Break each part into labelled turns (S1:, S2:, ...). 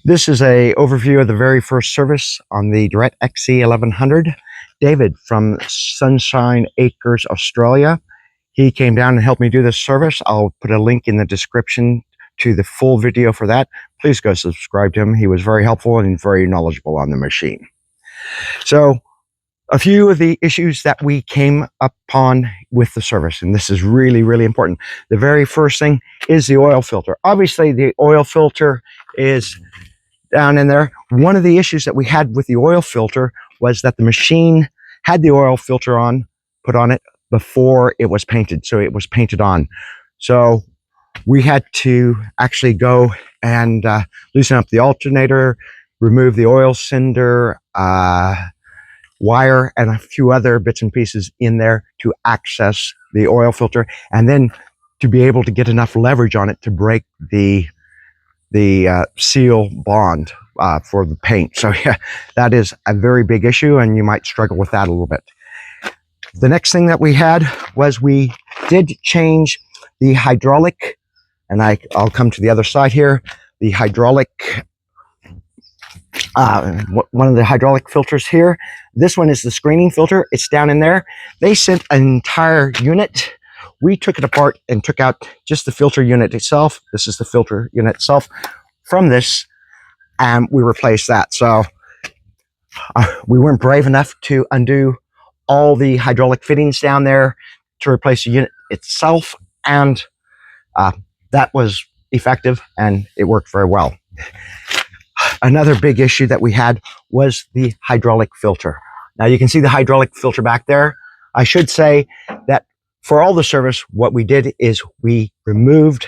S1: This is a overview of the very first service on the Derette XC1100. David from Sunshine Acres, Australia. He came down and helped me do this service. I'll put a link in the description to the full video for that. Please go subscribe to him. He was very helpful and very knowledgeable on the machine. So, a few of the issues that we came upon with the service, and this is really, really important. The very first thing is the oil filter. Obviously, the oil filter is down in there. One of the issues that we had with the oil filter was that the machine had the oil filter put on it before it was painted. So it was painted on. So we had to actually go and loosen up the alternator, remove the oil cinder, wire, and a few other bits and pieces in there to access the oil filter, and then to be able to get enough leverage on it to break the seal bond for the paint. So yeah, that is a very big issue, and you might struggle with that a little bit. The next thing that we had was we did change the hydraulic, and I'll come to the other side here. The hydraulic, one of the hydraulic filters here. This one is the screening filter. It's down in there. They sent an entire unit. We took it apart and took out just the filter unit itself. This is the filter unit itself from this, and we replaced that. So we weren't brave enough to undo all the hydraulic fittings down there to replace the unit itself, and that was effective and it worked very well. Another big issue that we had was the hydraulic filter. Now you can see the hydraulic filter back there. I should say that for all the service, what we did is we removed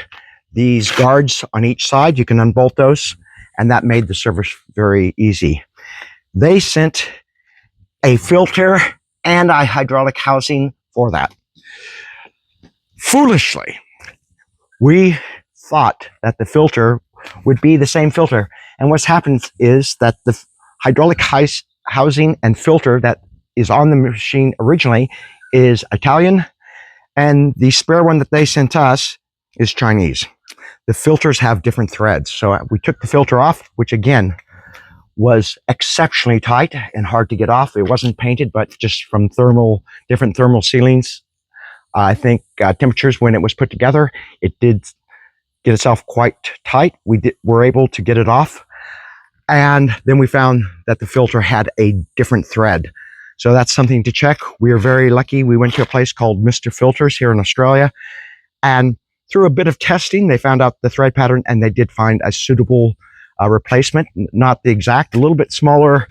S1: these guards on each side. You can unbolt those, and that made the service very easy. They sent a filter and a hydraulic housing for that. Foolishly, we thought that the filter would be the same filter. And what's happened is that the hydraulic housing and filter that is on the machine originally is Italian, and the spare one that they sent us is Chinese. The filters have different threads. So we took the filter off, which again was exceptionally tight and hard to get off. It wasn't painted, but just from different thermal sealings. I think temperatures when it was put together, it did get itself quite tight. We were able to get it off. And then we found that the filter had a different thread. So that's something to check. We are very lucky. We went to a place called Mr. Filters here in Australia, and through a bit of testing, they found out the thread pattern, and they did find a suitable replacement. Not the exact, a little bit smaller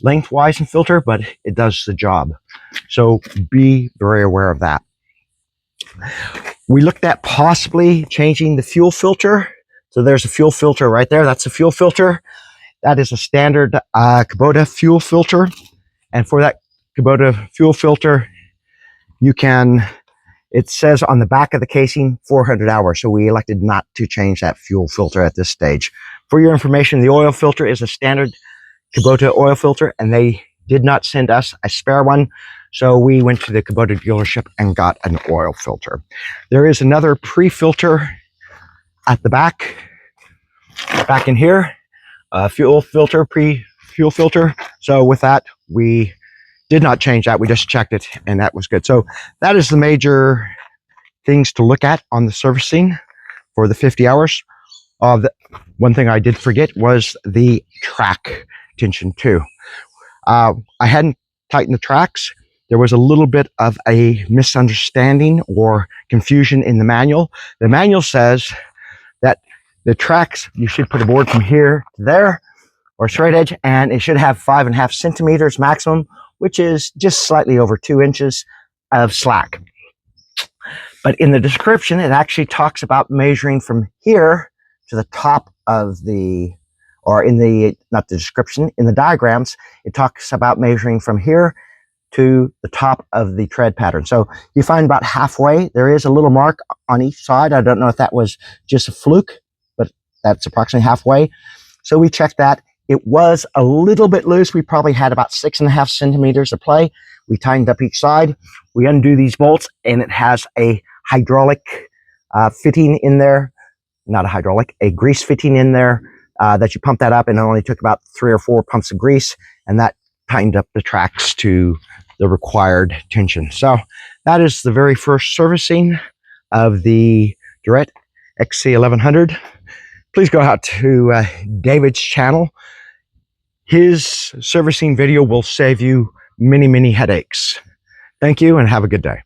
S1: lengthwise in filter, but it does the job. So be very aware of that. We looked at possibly changing the fuel filter. So there's a fuel filter right there. That's a fuel filter. That is a standard Kubota fuel filter. And for that Kubota fuel filter, it says on the back of the casing, 400 hours. So we elected not to change that fuel filter at this stage. For your information, the oil filter is a standard Kubota oil filter, and they did not send us a spare one. So we went to the Kubota dealership and got an oil filter. There is another pre-filter at the back in here, fuel filter, pre-fuel filter. So with that, we did not change that. We just checked it, and that was good. So that is the major things to look at on the servicing for the 50 hours. One thing I did forget was the track tension too. I hadn't tightened the tracks. There was a little bit of a misunderstanding or confusion in the manual. The manual says that the tracks, you should put a board from here to there, or straight edge, and it should have 5.5 centimeters maximum, which is just slightly over 2 inches of slack. But in the description, it actually talks about measuring from here to the top of not the description, in the diagrams, it talks about measuring from here to the top of the tread pattern. So you find about halfway, there is a little mark on each side. I don't know if that was just a fluke, but that's approximately halfway. So we checked that. It was a little bit loose. We probably had about 6.5 centimeters of play. We tightened up each side. We undo these bolts, and it has a hydraulic fitting in there. Not a hydraulic, a grease fitting in there that you pump that up, and it only took about 3 or 4 pumps of grease, and that tightened up the tracks to the required tension. So that is the very first servicing of the Derette XC1100. Please go out to David's channel. His servicing video will save you many, many headaches. Thank you and have a good day.